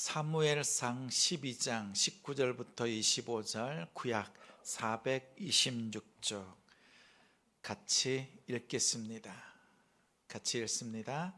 사무엘상 12장 19절부터 25절 구약 426쪽 같이 읽겠습니다. 같이 읽습니다.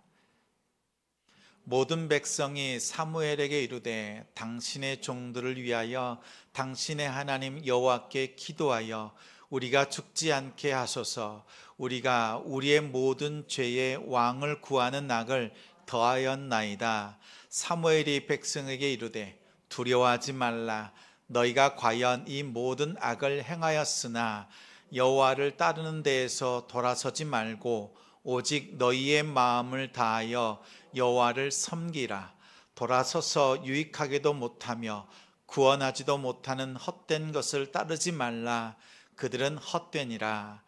모든 백성이 사무엘에게 이르되 당신의 종들을 위하여 당신의 하나님 여호와께 기도하여 우리가 죽지 않게 하소서. 우리가 우리의 모든 죄의 왕을 구하는 낙을 더하였나이다. 사무엘이 백성에게 이르되 두려워하지 말라. 너희가 과연 이 모든 악을 행하였으나 여호와를 따르는 데에서 돌아서지 말고 오직 너희의 마음을 다하여 여호와를 섬기라. 돌아서서 유익하게도 못하며 구원하지도 못하는 헛된 것을 따르지 말라. 그들은 헛되니라.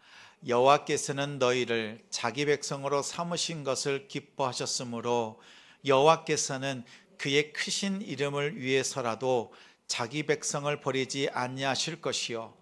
여호와께서는 너희를 자기 백성으로 삼으신 것을 기뻐하셨으므로 여호와께서는 그의 크신 이름을 위해서라도 자기 백성을 버리지 아니하실 것이요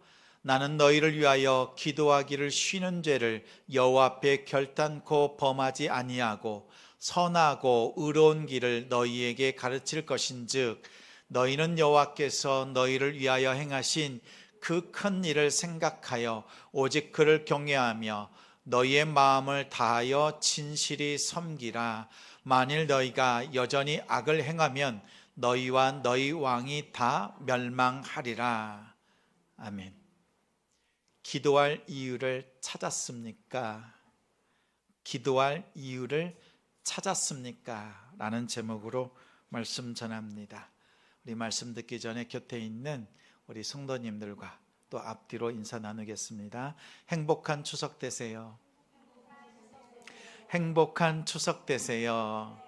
나는 너희를 위하여 기도하기를 쉬는 죄를 여호와 앞에 결단코 범하지 아니하고 선하고 의로운 길을 너희에게 가르칠 것인즉 너희는 여호와께서 너희를 위하여 행하신 그 큰 일을 생각하여 오직 그를 경외하며 너희의 마음을 다하여 진실이 섬기라. 만일 너희가 여전히 악을 행하면 너희와 너희 왕이 다 멸망하리라. 아멘. 기도할 이유를 찾았습니까? 기도할 이유를 찾았습니까? 라는 제목으로 말씀 전합니다. 우리 말씀 듣기 전에 곁에 있는 우리 성도님들과 또 앞뒤로 인사 나누겠습니다. 행복한 추석 되세요. 행복한 추석 되세요.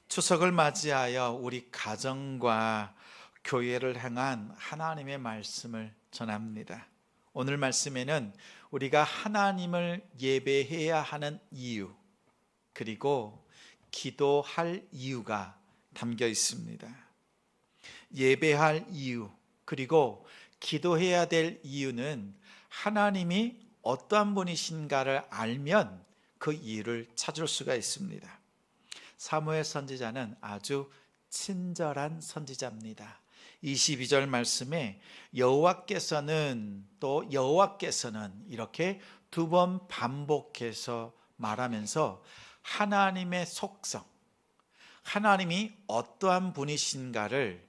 추석을 맞이하여 우리 가정과 교회를 향한 하나님의 말씀을 전합니다. 오늘 말씀에는 우리가 하나님을 예배해야 하는 이유 그리고 기도할 이유가 담겨 있습니다. 예배할 이유 그리고 기도해야 될 이유는 하나님이 어떠한 분이신가를 알면 그 이유를 찾을 수가 있습니다. 사무엘 선지자는 아주 친절한 선지자입니다. 22절 말씀에 여호와께서는 또 여호와께서는 이렇게 두 번 반복해서 말하면서 하나님의 속성, 하나님이 어떠한 분이신가를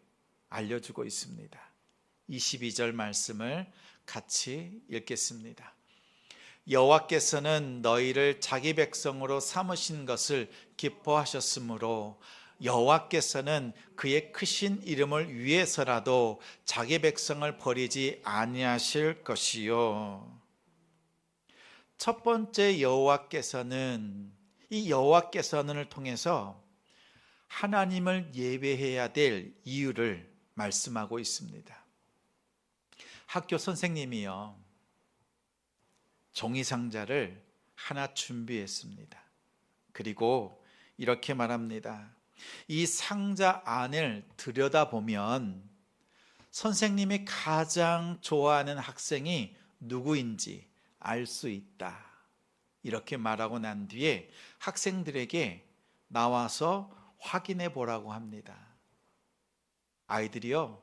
알려주고 있습니다. 22절 말씀을 같이 읽겠습니다. 여호와께서는 너희를 자기 백성으로 삼으신 것을 기뻐하셨으므로 여호와께서는 그의 크신 이름을 위해서라도 자기 백성을 버리지 아니하실 것이요. 첫 번째 여호와께서는 이 여호와께서는을 통해서 하나님을 예배해야 될 이유를 말씀하고 있습니다. 학교 선생님이요 종이상자를 하나 준비했습니다. 그리고 이렇게 말합니다. 이 상자 안을 들여다보면 선생님이 가장 좋아하는 학생이 누구인지 알 수 있다. 이렇게 말하고 난 뒤에 학생들에게 나와서 확인해 보라고 합니다. 아이들이요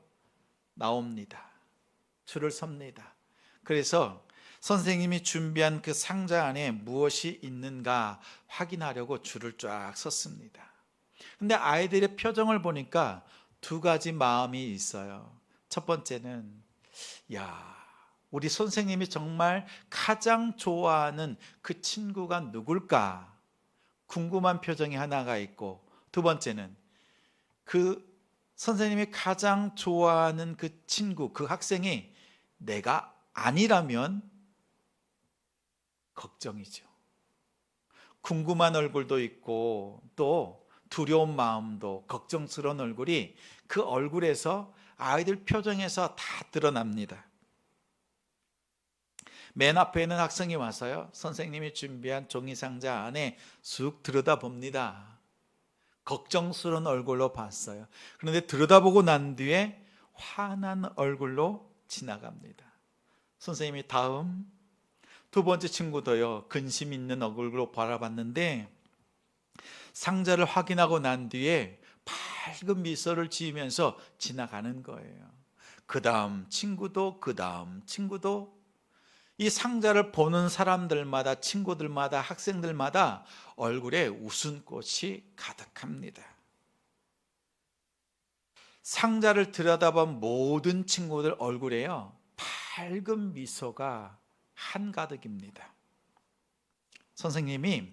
나옵니다. 줄을 섭니다. 그래서 선생님이 준비한 그 상자 안에 무엇이 있는가 확인하려고 줄을 쫙 섰습니다. 근데 아이들의 표정을 보니까 두 가지 마음이 있어요. 첫 번째는 우리 선생님이 정말 가장 좋아하는 그 친구가 누굴까 궁금한 표정이 하나가 있고, 두 번째는 그 선생님이 가장 좋아하는 그 친구, 그 학생이 내가 아니라면 걱정이죠. 궁금한 얼굴도 있고 또 두려운 마음도, 걱정스러운 얼굴이 그 얼굴에서 아이들 표정에서 다 드러납니다. 맨 앞에 있는 학생이 와서요 선생님이 준비한 종이상자 안에 쑥 들여다봅니다. 걱정스러운 얼굴로 봤어요. 그런데 들여다보고 난 뒤에 환한 얼굴로 지나갑니다. 선생님이 다음 두 번째 친구도요 근심 있는 얼굴로 바라봤는데 상자를 확인하고 난 뒤에 밝은 미소를 지으면서 지나가는 거예요. 그 다음 친구도, 그 다음 친구도, 이 상자를 보는 사람들마다, 친구들마다, 학생들마다 얼굴에 웃음꽃이 가득합니다. 상자를 들여다본 모든 친구들 얼굴에요, 밝은 미소가 한가득입니다. 선생님이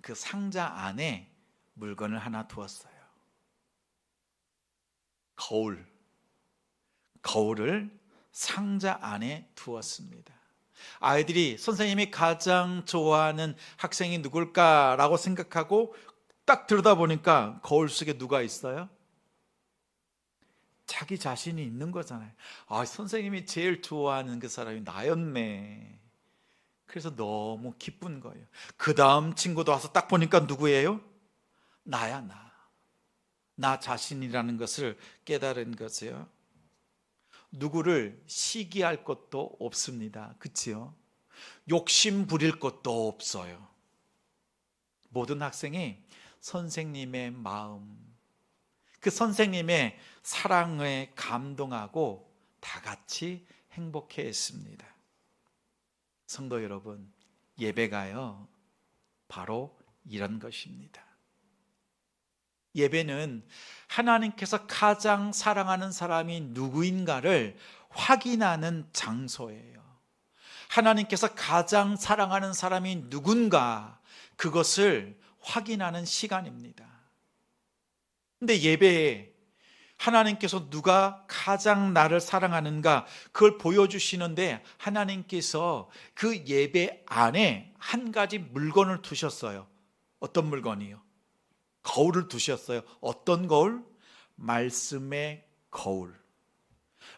그 상자 안에 물건을 하나 두었어요. 거울을 상자 안에 두었습니다. 아이들이 선생님이 가장 좋아하는 학생이 누굴까라고 생각하고 딱 들여다보니까 거울 속에 누가 있어요? 자기 자신이 있는 거잖아요. 아, 선생님이 제일 좋아하는 그 사람이 나였네. 그래서 너무 기쁜 거예요. 그 다음 친구도 와서 딱 보니까 누구예요? 나야, 나 자신이라는 것을 깨달은 거죠. 누구를 시기할 것도 없습니다. 그치요? 욕심 부릴 것도 없어요. 모든 학생이 선생님의 마음, 그 선생님의 사랑에 감동하고 다 같이 행복해 했습니다. 성도 여러분, 예배가요, 바로 이런 것입니다. 예배는 하나님께서 가장 사랑하는 사람이 누구인가를 확인하는 장소예요. 하나님께서 가장 사랑하는 사람이 누군가, 그것을 확인하는 시간입니다. 근데 예배에 하나님께서 누가 가장 나를 사랑하는가, 그걸 보여주시는데 하나님께서 그 예배 안에 한 가지 물건을 두셨어요. 어떤 물건이요? 거울을 두셨어요. 어떤 거울? 말씀의 거울.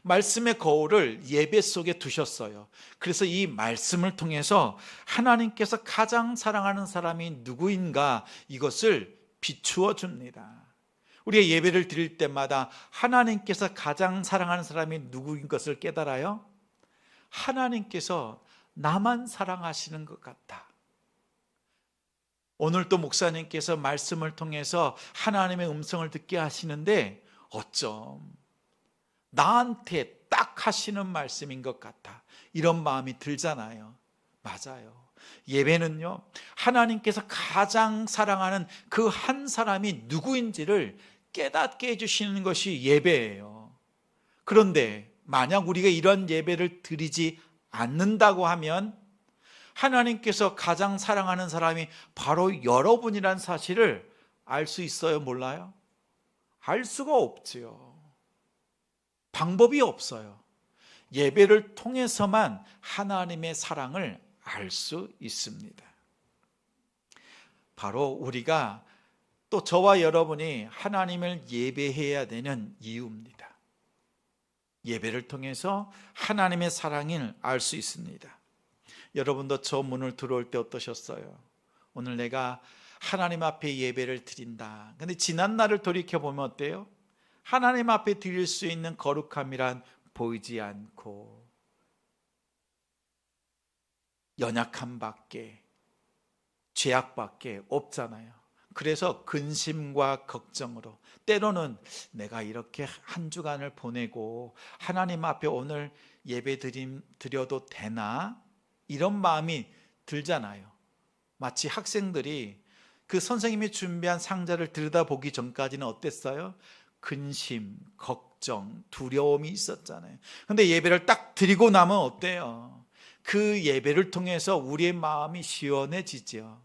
말씀의 거울을 예배 속에 두셨어요. 그래서 이 말씀을 통해서 하나님께서 가장 사랑하는 사람이 누구인가, 이것을 비추어 줍니다. 우리가 예배를 드릴 때마다 하나님께서 가장 사랑하는 사람이 누구인 것을 깨달아요. 하나님께서 나만 사랑하시는 것 같다. 오늘 또 목사님께서 말씀을 통해서 하나님의 음성을 듣게 하시는데 어쩜 나한테 딱 하시는 말씀인 것 같아, 이런 마음이 들잖아요. 맞아요. 예배는요, 하나님께서 가장 사랑하는 그 한 사람이 누구인지를 깨닫게 해주시는 것이 예배예요. 그런데 만약 우리가 이런 예배를 드리지 않는다고 하면 하나님께서 가장 사랑하는 사람이 바로 여러분이란 사실을 알 수 있어요? 몰라요? 알 수가 없지요. 방법이 없어요. 예배를 통해서만 하나님의 사랑을 알 수 있습니다. 바로 우리가, 또 저와 여러분이 하나님을 예배해야 되는 이유입니다. 예배를 통해서 하나님의 사랑을 알 수 있습니다. 여러분도 저 문을 들어올 때 어떠셨어요? 오늘 내가 하나님 앞에 예배를 드린다. 근데 지난 날을 돌이켜보면 어때요? 하나님 앞에 드릴 수 있는 거룩함이란 보이지 않고 연약함밖에, 죄악밖에 없잖아요. 그래서 근심과 걱정으로, 때로는 내가 이렇게 한 주간을 보내고 하나님 앞에 오늘 예배 드려도 되나? 이런 마음이 들잖아요. 마치 학생들이 그 선생님이 준비한 상자를 들여다보기 전까지는 어땠어요? 근심, 걱정, 두려움이 있었잖아요. 그런데 예배를 딱 드리고 나면 어때요? 그 예배를 통해서 우리의 마음이 시원해지죠.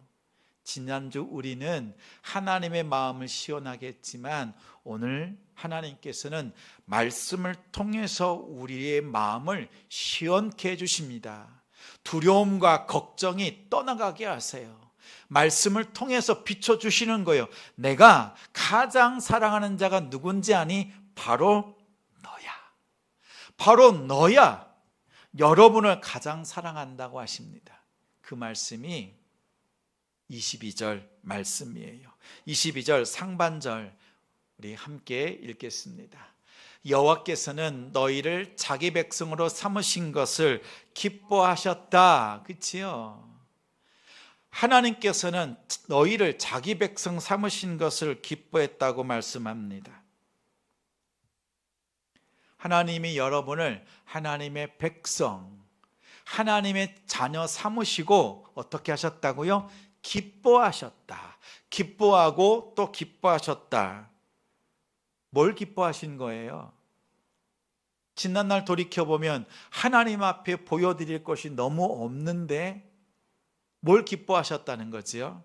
지난주 우리는 하나님의 마음을 시원하게 했지만 오늘 하나님께서는 말씀을 통해서 우리의 마음을 시원케 해주십니다. 두려움과 걱정이 떠나가게 하세요. 말씀을 통해서 비춰주시는 거예요. 내가 가장 사랑하는 자가 누군지 아니? 바로 너야. 바로 너야. 여러분을 가장 사랑한다고 하십니다. 그 말씀이 22절 말씀이에요. 22절 상반절 우리 함께 읽겠습니다. 여호와께서는 너희를 자기 백성으로 삼으신 것을 기뻐하셨다. 그치요? 하나님께서는 너희를 자기 백성 삼으신 것을 기뻐했다고 말씀합니다. 하나님이 여러분을 하나님의 백성, 하나님의 자녀 삼으시고 어떻게 하셨다고요? 기뻐하셨다. 기뻐하고 또 기뻐하셨다. 뭘 기뻐하신 거예요? 지난날 돌이켜보면 하나님 앞에 보여드릴 것이 너무 없는데 뭘 기뻐하셨다는 거지요?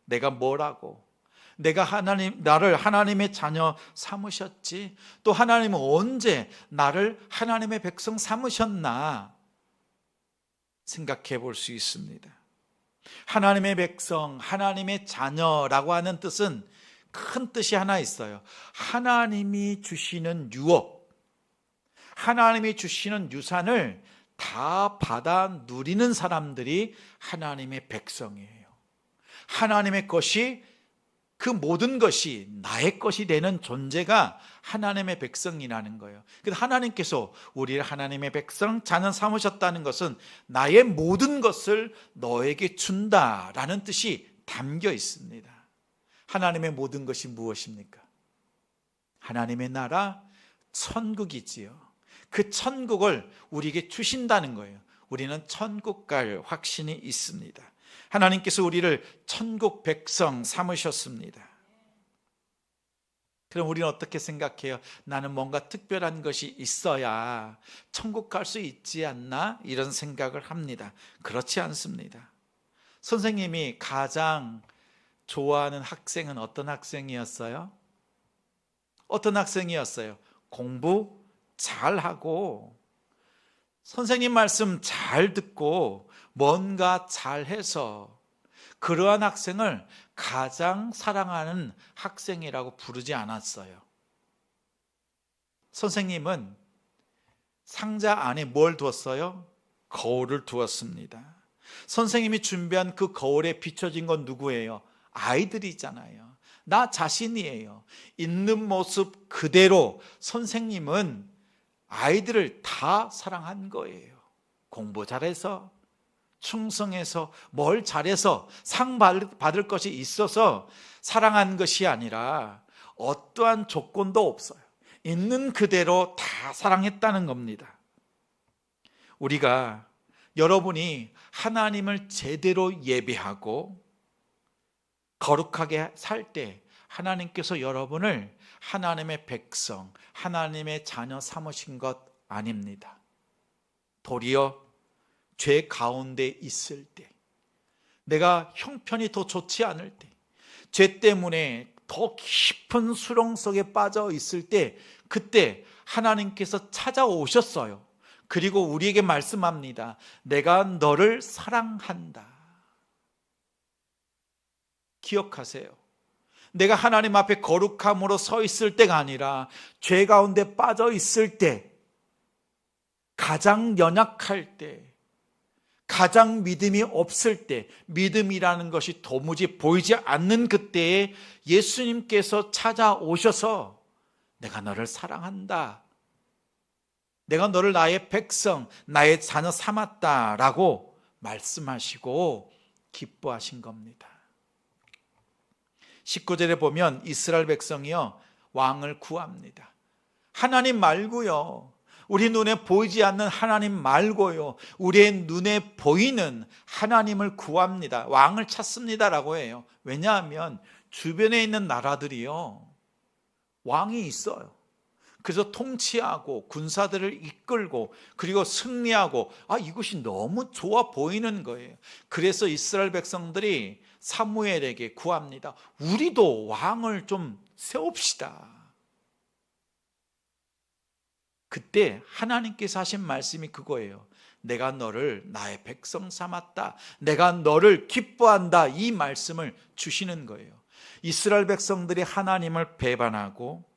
내가 뭐라고? 내가 나를 하나님의 자녀 삼으셨지? 또 하나님은 언제 나를 하나님의 백성 삼으셨나? 생각해 볼 수 있습니다. 하나님의 백성, 하나님의 자녀라고 하는 뜻은 큰 뜻이 하나 있어요. 하나님이 주시는 유업, 하나님이 주시는 유산을 다 받아 누리는 사람들이 하나님의 백성이에요. 하나님의 것이, 그 모든 것이 나의 것이 되는 존재가 하나님의 백성이라는 거예요. 그래서 하나님께서 우리를 하나님의 백성, 자녀 삼으셨다는 것은 나의 모든 것을 너에게 준다라는 뜻이 담겨 있습니다. 하나님의 모든 것이 무엇입니까? 하나님의 나라, 천국이지요. 그 천국을 우리에게 주신다는 거예요. 우리는 천국 갈 확신이 있습니다. 하나님께서 우리를 천국 백성 삼으셨습니다. 그럼 우리는 어떻게 생각해요? 나는 뭔가 특별한 것이 있어야 천국 갈 수 있지 않나? 이런 생각을 합니다. 그렇지 않습니다. 선생님이 가장 좋아하는 학생은 어떤 학생이었어요? 어떤 학생이었어요? 공부 잘하고 선생님 말씀 잘 듣고 뭔가 잘해서 그러한 학생을 가장 사랑하는 학생이라고 부르지 않았어요. 선생님은 상자 안에 뭘 두었어요? 거울을 두었습니다. 선생님이 준비한 그 거울에 비춰진 건 누구예요? 아이들이잖아요. 나 자신이에요. 있는 모습 그대로 선생님은 아이들을 다 사랑한 거예요. 공부 잘해서, 충성해서, 뭘 잘해서 상 받을 것이 있어서 사랑한 것이 아니라 어떠한 조건도 없어요. 있는 그대로 다 사랑했다는 겁니다. 우리가, 여러분이 하나님을 제대로 예배하고 거룩하게 살 때 하나님께서 여러분을 하나님의 백성, 하나님의 자녀 삼으신 것 아닙니다. 도리어 죄 가운데 있을 때, 내가 형편이 더 좋지 않을 때, 죄 때문에 더 깊은 수렁 속에 빠져 있을 때, 그때 하나님께서 찾아오셨어요. 그리고 우리에게 말씀합니다. 내가 너를 사랑한다. 기억하세요. 내가 하나님 앞에 거룩함으로 서 있을 때가 아니라 죄 가운데 빠져 있을 때, 가장 연약할 때, 가장 믿음이 없을 때, 믿음이라는 것이 도무지 보이지 않는 그때에 예수님께서 찾아오셔서 내가 너를 사랑한다, 내가 너를 나의 백성, 나의 자녀 삼았다라고 말씀하시고 기뻐하신 겁니다. 19절에 보면 이스라엘 백성이요, 왕을 구합니다. 하나님 말고요, 우리 눈에 보이지 않는 하나님 말고요, 우리의 눈에 보이는 하나님을 구합니다. 왕을 찾습니다라고 해요. 왜냐하면 주변에 있는 나라들이요, 왕이 있어요. 그래서 통치하고 군사들을 이끌고 그리고 승리하고, 이것이 너무 좋아 보이는 거예요. 그래서 이스라엘 백성들이 사무엘에게 구합니다. 우리도 왕을 좀 세웁시다. 그때 하나님께서 하신 말씀이 그거예요. 내가 너를 나의 백성 삼았다, 내가 너를 기뻐한다, 이 말씀을 주시는 거예요. 이스라엘 백성들이 하나님을 배반하고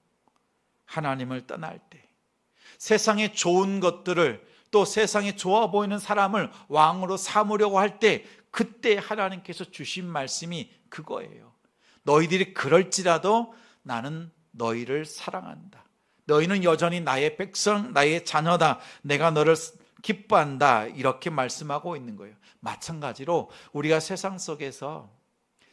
하나님을 떠날 때, 세상의 좋은 것들을, 또 세상에 좋아 보이는 사람을 왕으로 삼으려고 할 때, 그때 하나님께서 주신 말씀이 그거예요. 너희들이 그럴지라도 나는 너희를 사랑한다. 너희는 여전히 나의 백성, 나의 자녀다. 내가 너를 기뻐한다, 이렇게 말씀하고 있는 거예요. 마찬가지로 우리가 세상 속에서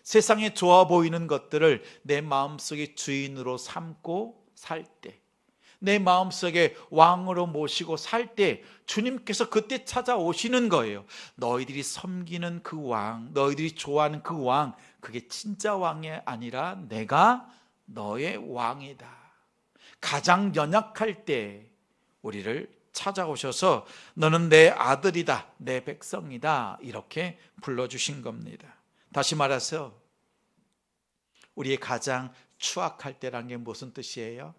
세상에 좋아 보이는 것들을 내 마음속의 주인으로 삼고 살 때, 내 마음속에 왕으로 모시고 살 때 주님께서 그때 찾아오시는 거예요. 너희들이 섬기는 그 왕, 너희들이 좋아하는 그 왕, 그게 진짜 왕이 아니라 내가 너의 왕이다. 가장 연약할 때 우리를 찾아오셔서 너는 내 아들이다, 내 백성이다, 이렇게 불러주신 겁니다. 다시 말해서 우리의 가장 추악할 때란 게 무슨 뜻이에요?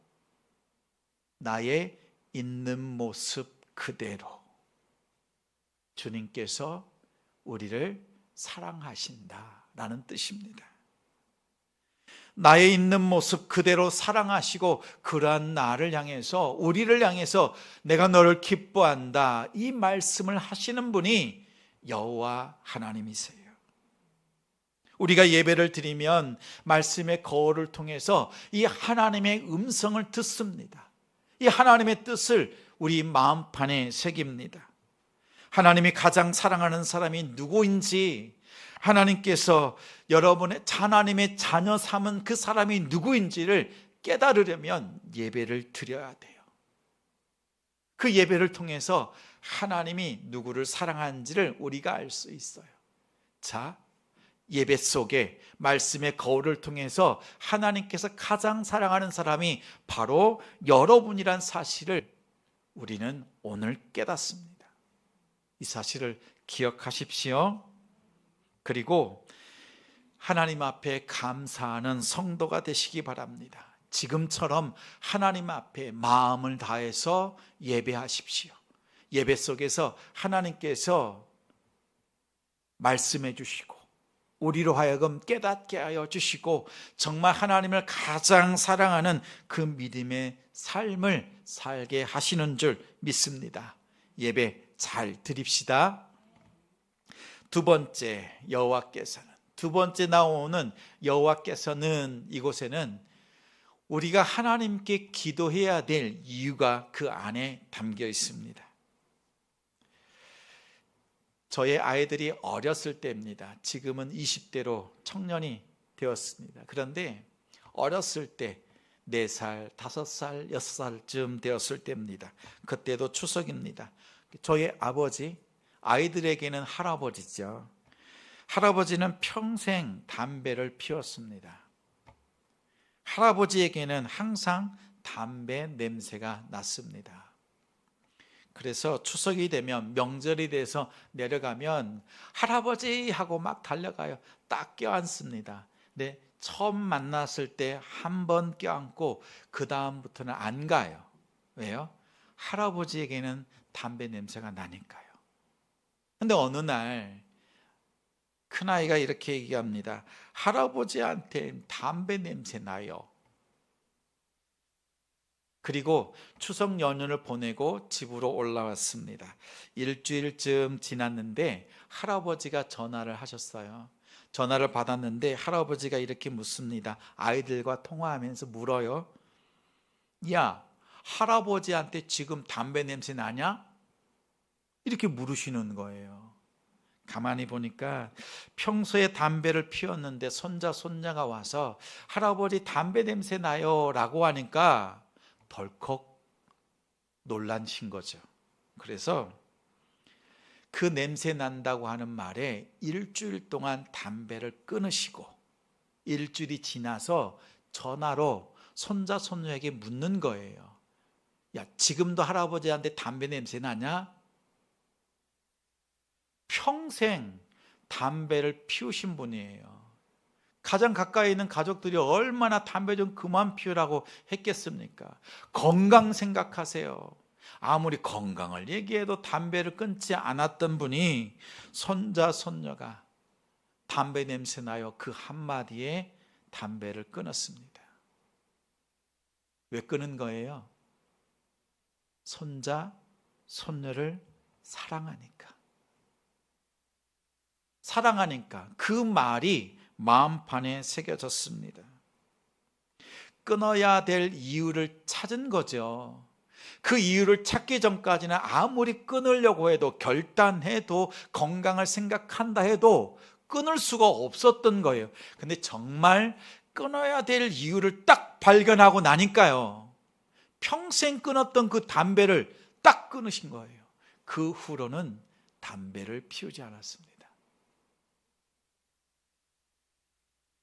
나의 있는 모습 그대로 주님께서 우리를 사랑하신다라는 뜻입니다. 나의 있는 모습 그대로 사랑하시고 그러한 나를 향해서, 우리를 향해서 내가 너를 기뻐한다, 이 말씀을 하시는 분이 여호와 하나님이세요. 우리가 예배를 드리면 말씀의 거울을 통해서 이 하나님의 음성을 듣습니다. 이 하나님의 뜻을 우리 마음판에 새깁니다. 하나님이 가장 사랑하는 사람이 누구인지, 하나님께서 여러분의 하나님의 자녀 삼은 그 사람이 누구인지를 깨달으려면 예배를 드려야 돼요. 그 예배를 통해서 하나님이 누구를 사랑하는지를 우리가 알 수 있어요. 자, 예배 속에 말씀의 거울을 통해서 하나님께서 가장 사랑하는 사람이 바로 여러분이란 사실을 우리는 오늘 깨닫습니다. 이 사실을 기억하십시오. 그리고 하나님 앞에 감사하는 성도가 되시기 바랍니다. 지금처럼 하나님 앞에 마음을 다해서 예배하십시오. 예배 속에서 하나님께서 말씀해 주시고 우리로 하여금 깨닫게 하여 주시고 정말 하나님을 가장 사랑하는 그 믿음의 삶을 살게 하시는 줄 믿습니다. 예배 잘 드립시다. 두 번째, 두 번째 나오는 여호와께서는, 이곳에는 우리가 하나님께 기도해야 될 이유가 그 안에 담겨 있습니다. 저의 아이들이 어렸을 때입니다. 지금은 20대로 청년이 되었습니다. 그런데 어렸을 때 4살, 5살, 6살쯤 되었을 때입니다. 그때도 추석입니다. 저의 아버지, 아이들에게는 할아버지죠. 할아버지는 평생 담배를 피웠습니다. 할아버지에게는 항상 담배 냄새가 났습니다. 그래서 추석이 되면, 명절이 돼서 내려가면 할아버지 하고 막 달려가요. 딱 껴안습니다. 근데 처음 만났을 때 한 번 껴안고 그 다음부터는 안 가요. 왜요? 할아버지에게는 담배 냄새가 나니까요. 근데 어느 날 큰아이가 이렇게 얘기합니다. 할아버지한테 담배 냄새 나요. 그리고 추석 연휴를 보내고 집으로 올라왔습니다. 일주일쯤 지났는데 할아버지가 전화를 하셨어요. 전화를 받았는데 할아버지가 이렇게 묻습니다. 아이들과 통화하면서 물어요. 야, 할아버지한테 지금 담배 냄새 나냐? 이렇게 물으시는 거예요. 가만히 보니까 평소에 담배를 피웠는데 손자, 손녀가 와서 할아버지 담배 냄새 나요 라고 하니까 덜컥 놀라신 거죠. 그래서 그 냄새 난다고 하는 말에 일주일 동안 담배를 끊으시고 일주일이 지나서 전화로 손자, 손녀에게 묻는 거예요. 야, 지금도 할아버지한테 담배 냄새 나냐? 평생 담배를 피우신 분이에요. 가장 가까이 있는 가족들이 얼마나 담배 좀 그만 피우라고 했겠습니까? 건강 생각하세요. 아무리 건강을 얘기해도 담배를 끊지 않았던 분이 손자, 손녀가 담배 냄새 나요 그 한마디에 담배를 끊었습니다. 왜 끊은 거예요? 손자, 손녀를 사랑하니까. 사랑하니까 그 말이 마음판에 새겨졌습니다. 끊어야 될 이유를 찾은 거죠. 그 이유를 찾기 전까지는 아무리 끊으려고 해도, 결단해도, 건강을 생각한다 해도 끊을 수가 없었던 거예요. 근데 정말 끊어야 될 이유를 딱 발견하고 나니까요, 평생 끊었던 그 담배를 딱 끊으신 거예요. 그 후로는 담배를 피우지 않았습니다.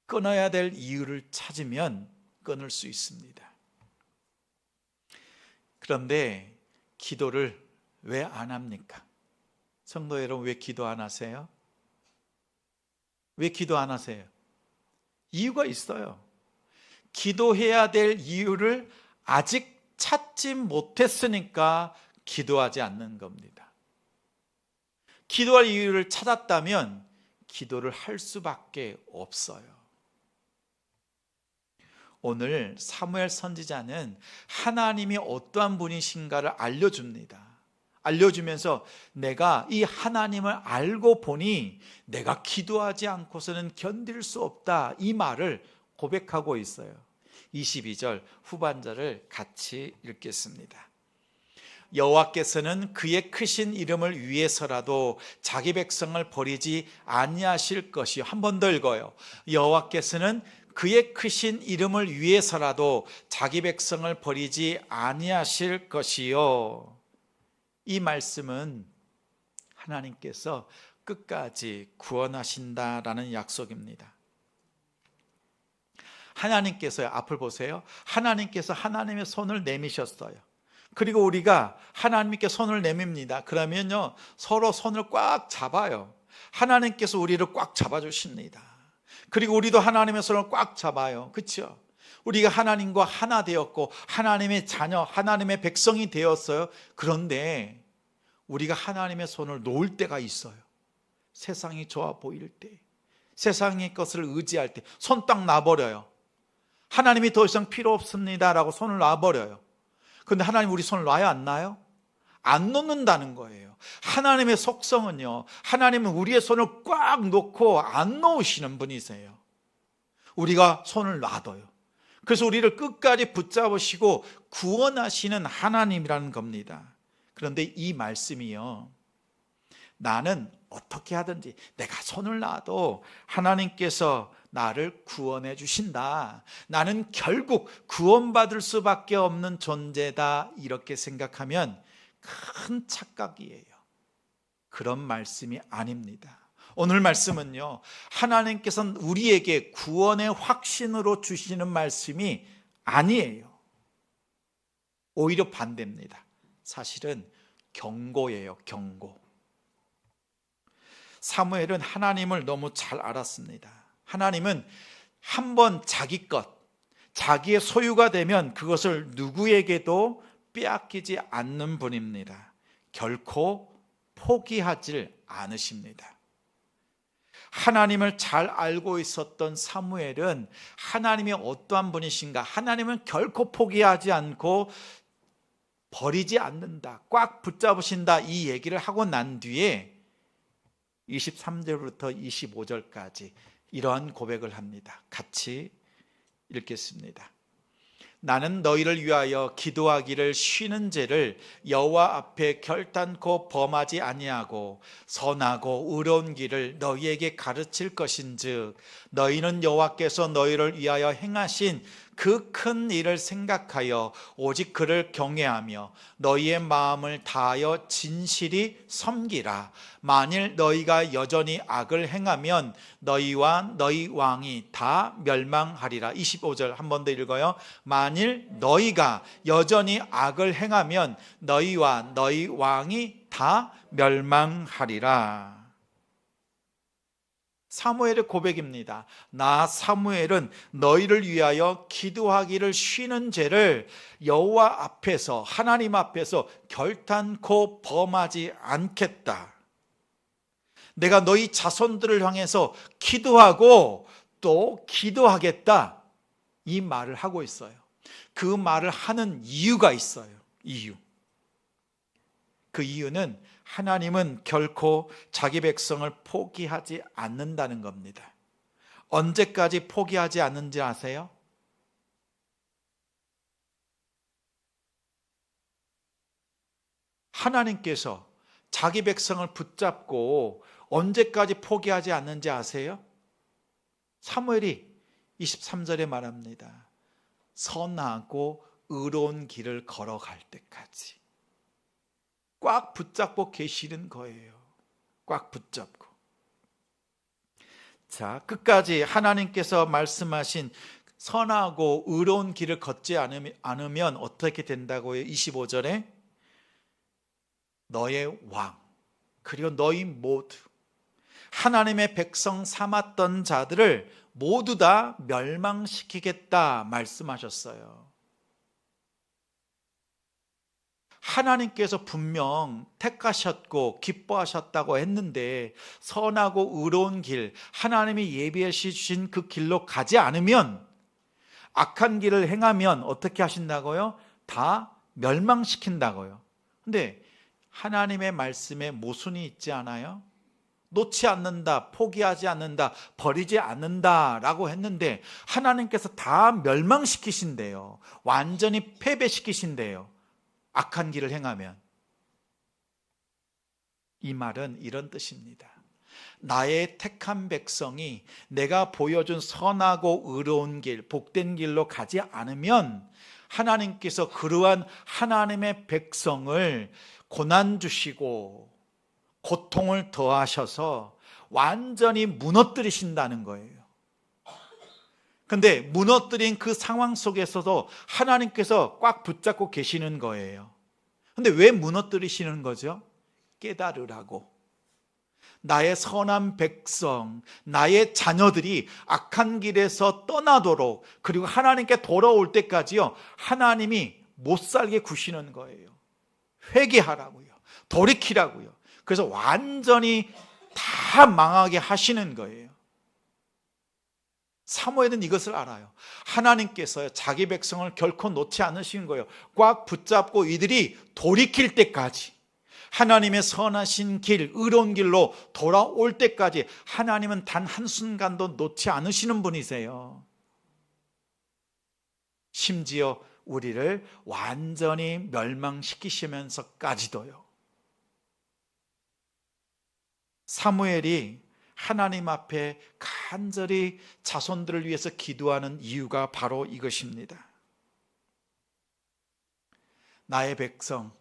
끊어야 될 이유를 찾으면 끊을 수 있습니다. 그런데 기도를 왜 안 합니까? 성도 여러분, 왜 기도 안 하세요? 왜 기도 안 하세요? 이유가 있어요. 기도해야 될 이유를 아직 찾지 못했으니까 기도하지 않는 겁니다. 기도할 이유를 찾았다면 기도를 할 수밖에 없어요. 오늘 사무엘 선지자는 하나님이 어떠한 분이신가를 알려줍니다. 알려주면서 내가 이 하나님을 알고 보니 내가 기도하지 않고서는 견딜 수 없다, 이 말을 고백하고 있어요. 22절 후반절을 같이 읽겠습니다. 여호와께서는 그의 크신 이름을 위해서라도 자기 백성을 버리지 아니하실 것이요. 한 번 더 읽어요. 여호와께서는 그의 크신 이름을 위해서라도 자기 백성을 버리지 아니하실 것이요. 이 말씀은 하나님께서 끝까지 구원하신다라는 약속입니다. 하나님께서요, 앞을 보세요. 하나님께서 하나님의 손을 내미셨어요. 그리고 우리가 하나님께 손을 내밉니다. 그러면요, 서로 손을 꽉 잡아요. 하나님께서 우리를 꽉 잡아주십니다. 그리고 우리도 하나님의 손을 꽉 잡아요. 그렇죠? 우리가 하나님과 하나 되었고 하나님의 자녀, 하나님의 백성이 되었어요. 그런데 우리가 하나님의 손을 놓을 때가 있어요. 세상이 좋아 보일 때, 세상의 것을 의지할 때 손 딱 놔버려요. 하나님이 더 이상 필요 없습니다 라고 손을 놔버려요. 그런데 하나님 우리 손을 놔야 안 놔요? 안 놓는다는 거예요. 하나님의 속성은요, 하나님은 우리의 손을 꽉 놓고 안 놓으시는 분이세요. 우리가 손을 놔둬요. 그래서 우리를 끝까지 붙잡으시고 구원하시는 하나님이라는 겁니다. 그런데 이 말씀이요, 나는 어떻게 하든지 내가 손을 놔도 하나님께서 나를 구원해 주신다, 나는 결국 구원받을 수밖에 없는 존재다, 이렇게 생각하면 큰 착각이에요. 그런 말씀이 아닙니다. 오늘 말씀은요, 하나님께서는 우리에게 구원의 확신으로 주시는 말씀이 아니에요. 오히려 반대입니다. 사실은 경고예요, 경고. 사무엘은 하나님을 너무 잘 알았습니다. 하나님은 한번 자기 것, 자기의 소유가 되면 그것을 누구에게도 빼앗기지 않는 분입니다. 결코 포기하지 않으십니다. 하나님을 잘 알고 있었던 사무엘은 하나님이 어떠한 분이신가, 하나님은 결코 포기하지 않고 버리지 않는다, 꽉 붙잡으신다, 이 얘기를 하고 난 뒤에 23절부터 25절까지 이러한 고백을 합니다. 같이 읽겠습니다. 나는 너희를 위하여 기도하기를 쉬는 죄를 여호와 앞에 결단코 범하지 아니하고 선하고 의로운 길을 너희에게 가르칠 것인즉 너희는 여호와께서 너희를 위하여 행하신 그 큰 일을 생각하여 오직 그를 경외하며 너희의 마음을 다하여 진실이 섬기라. 만일 너희가 여전히 악을 행하면 너희와 너희 왕이 다 멸망하리라. 25절 한 번 더 읽어요. 만일 너희가 여전히 악을 행하면 너희와 너희 왕이 다 멸망하리라. 사무엘의 고백입니다. 나 사무엘은 너희를 위하여 기도하기를 쉬는 죄를 여호와 앞에서, 하나님 앞에서 결단코 범하지 않겠다. 내가 너희 자손들을 향해서 기도하고 또 기도하겠다, 이 말을 하고 있어요. 그 말을 하는 이유가 있어요. 이유. 그 이유는 하나님은 결코 자기 백성을 포기하지 않는다는 겁니다. 언제까지 포기하지 않는지 아세요? 하나님께서 자기 백성을 붙잡고 언제까지 포기하지 않는지 아세요? 사무엘이 23절에 말합니다. 선하고 의로운 길을 걸어갈 때까지 꽉 붙잡고 계시는 거예요. 꽉 붙잡고. 자, 끝까지 하나님께서 말씀하신 선하고 의로운 길을 걷지 않으면 어떻게 된다고요? 25절에 너의 왕 그리고 너희 모두 하나님의 백성 삼았던 자들을 모두 다 멸망시키겠다 말씀하셨어요. 하나님께서 분명 택하셨고 기뻐하셨다고 했는데 선하고 의로운 길, 하나님이 예비해 주신 그 길로 가지 않으면, 악한 길을 행하면 어떻게 하신다고요? 다 멸망시킨다고요. 근데 하나님의 말씀에 모순이 있지 않아요? 놓지 않는다, 포기하지 않는다, 버리지 않는다라고 했는데 하나님께서 다 멸망시키신대요. 완전히 패배시키신대요. 악한 길을 행하면. 이 말은 이런 뜻입니다. 나의 택한 백성이 내가 보여준 선하고 의로운 길, 복된 길로 가지 않으면 하나님께서 그러한 하나님의 백성을 고난 주시고 고통을 더하셔서 완전히 무너뜨리신다는 거예요. 근데 무너뜨린 그 상황 속에서도 하나님께서 꽉 붙잡고 계시는 거예요. 근데 왜 무너뜨리시는 거죠? 깨달으라고. 나의 선한 백성, 나의 자녀들이 악한 길에서 떠나도록, 그리고 하나님께 돌아올 때까지요, 하나님이 못 살게 구시는 거예요. 회개하라고요. 돌이키라고요. 그래서 완전히 다 망하게 하시는 거예요. 사무엘은 이것을 알아요. 하나님께서 자기 백성을 결코 놓지 않으신 거예요. 꽉 붙잡고 이들이 돌이킬 때까지, 하나님의 선하신 길, 의로운 길로 돌아올 때까지 하나님은 단 한순간도 놓지 않으시는 분이세요. 심지어 우리를 완전히 멸망시키시면서까지도요. 사무엘이 하나님 앞에 간절히 자손들을 위해서 기도하는 이유가 바로 이것입니다. 나의 백성,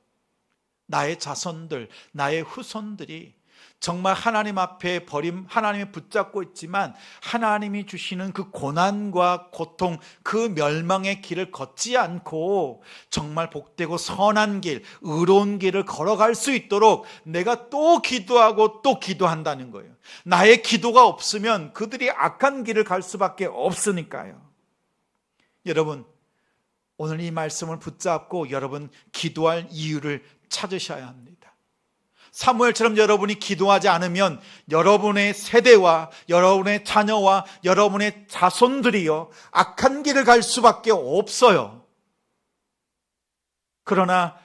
나의 자손들, 나의 후손들이 정말 하나님 앞에 하나님이 붙잡고 있지만 하나님이 주시는 그 고난과 고통, 그 멸망의 길을 걷지 않고 정말 복되고 선한 길, 의로운 길을 걸어갈 수 있도록 내가 또 기도하고 또 기도한다는 거예요. 나의 기도가 없으면 그들이 악한 길을 갈 수밖에 없으니까요. 여러분, 오늘 이 말씀을 붙잡고 여러분 기도할 이유를 찾으셔야 합니다. 사무엘처럼 여러분이 기도하지 않으면 여러분의 세대와 여러분의 자녀와 여러분의 자손들이요, 악한 길을 갈 수밖에 없어요. 그러나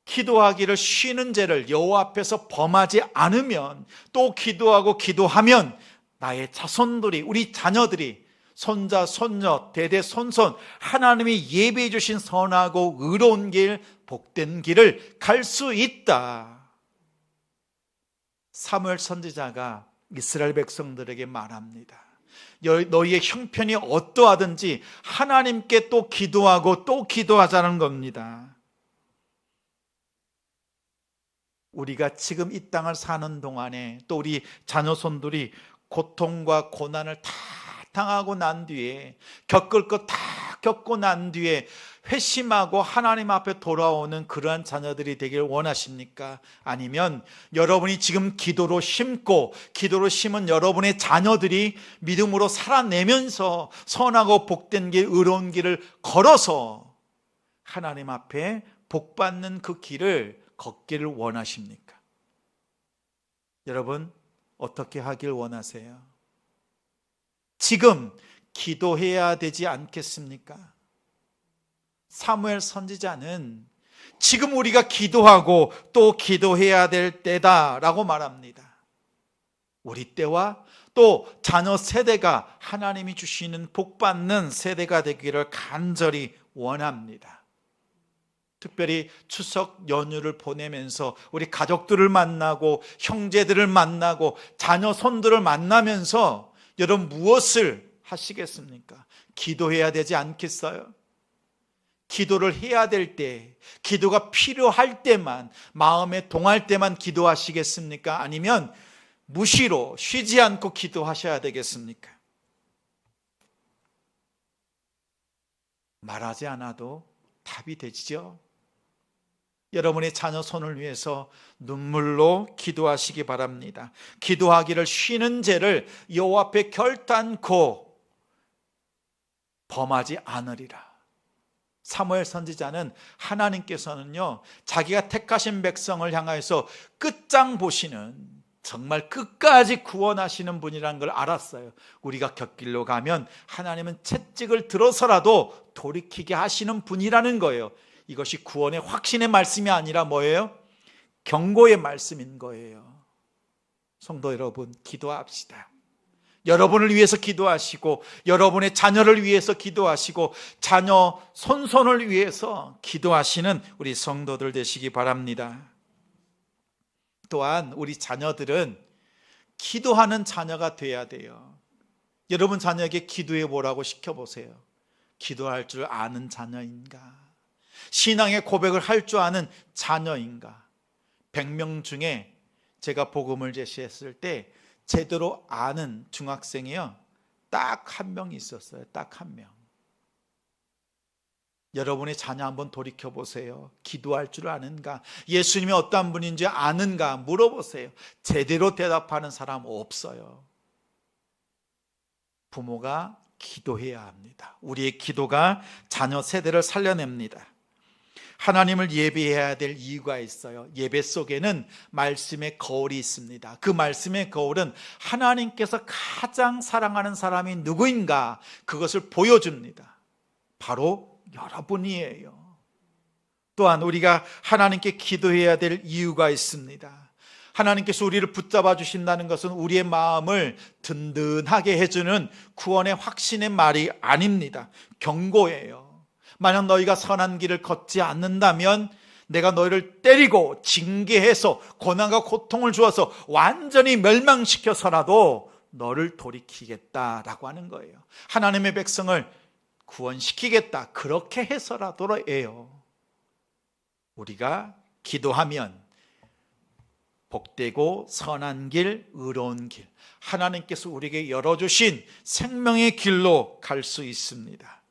기도하기를 쉬는 죄를 여호와 앞에서 범하지 않으면, 또 기도하고 기도하면 나의 자손들이, 우리 자녀들이, 손자, 손녀, 대대손손 하나님이 예비해 주신 선하고 의로운 길, 복된 길을 갈 수 있다. 사무엘 선지자가 이스라엘 백성들에게 말합니다. 너희의 형편이 어떠하든지 하나님께 또 기도하고 또 기도하자는 겁니다. 우리가 지금 이 땅을 사는 동안에 또 우리 자녀손들이 고통과 고난을 다 당하고 난 뒤에, 겪을 것 다 겪고 난 뒤에 회심하고 하나님 앞에 돌아오는 그러한 자녀들이 되길 원하십니까? 아니면 여러분이 지금 기도로 심고 기도로 심은 여러분의 자녀들이 믿음으로 살아내면서 선하고 복된 길, 의로운 길을 걸어서 하나님 앞에 복받는 그 길을 걷기를 원하십니까? 여러분, 어떻게 하길 원하세요? 지금 기도해야 되지 않겠습니까? 사무엘 선지자는 지금 우리가 기도하고 또 기도해야 될 때다라고 말합니다. 우리 때와 또 자녀 세대가 하나님이 주시는 복받는 세대가 되기를 간절히 원합니다. 특별히 추석 연휴를 보내면서 우리 가족들을 만나고 형제들을 만나고 자녀 손들을 만나면서 여러분 무엇을 하시겠습니까? 기도해야 되지 않겠어요? 기도를 해야 될 때, 기도가 필요할 때만, 마음에 동할 때만 기도하시겠습니까? 아니면 무시로 쉬지 않고 기도하셔야 되겠습니까? 말하지 않아도 답이 되지요. 여러분의 자녀 손을 위해서 눈물로 기도하시기 바랍니다. 기도하기를 쉬는 죄를 여호와 앞에 결단코 범하지 않으리라. 사무엘 선지자는 하나님께서는요, 자기가 택하신 백성을 향하여서 끝장 보시는, 정말 끝까지 구원하시는 분이라는 걸 알았어요. 우리가 곁길로 가면 하나님은 채찍을 들어서라도 돌이키게 하시는 분이라는 거예요. 이것이 구원의 확신의 말씀이 아니라 뭐예요? 경고의 말씀인 거예요. 성도 여러분, 기도합시다. 여러분을 위해서 기도하시고, 여러분의 자녀를 위해서 기도하시고, 자녀 손손을 위해서 기도하시는 우리 성도들 되시기 바랍니다. 또한 우리 자녀들은 기도하는 자녀가 돼야 돼요. 여러분 자녀에게 기도해 보라고 시켜보세요. 기도할 줄 아는 자녀인가? 신앙의 고백을 할 줄 아는 자녀인가? 100명 중에 제가 복음을 제시했을 때 제대로 아는 중학생이요, 딱 한 명 있었어요. 딱 한 명. 여러분의 자녀 한번 돌이켜 보세요. 기도할 줄 아는가? 예수님이 어떠한 분인지 아는가? 물어보세요. 제대로 대답하는 사람 없어요. 부모가 기도해야 합니다. 우리의 기도가 자녀 세대를 살려냅니다. 하나님을 예배해야 될 이유가 있어요. 예배 속에는 말씀의 거울이 있습니다. 그 말씀의 거울은 하나님께서 가장 사랑하는 사람이 누구인가, 그것을 보여줍니다. 바로 여러분이에요. 또한 우리가 하나님께 기도해야 될 이유가 있습니다. 하나님께서 우리를 붙잡아 주신다는 것은 우리의 마음을 든든하게 해주는 구원의 확신의 말이 아닙니다. 경고예요. 만약 너희가 선한 길을 걷지 않는다면 내가 너희를 때리고 징계해서 고난과 고통을 주어서 완전히 멸망시켜서라도 너를 돌이키겠다라고 하는 거예요. 하나님의 백성을 구원시키겠다, 그렇게 해서라도예요. 우리가 기도하면 복되고 선한 길, 의로운 길, 하나님께서 우리에게 열어주신 생명의 길로 갈 수 있습니다.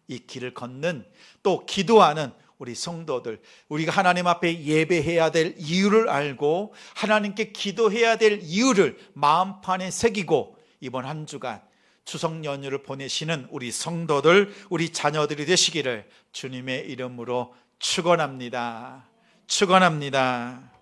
이 길을 걷는, 또 기도하는 우리 성도들, 우리가 하나님 앞에 예배해야 될 이유를 알고 하나님께 기도해야 될 이유를 마음판에 새기고 이번 한 주간 추석 연휴를 보내시는 우리 성도들, 우리 자녀들이 되시기를 주님의 이름으로 축원합니다. 축원합니다.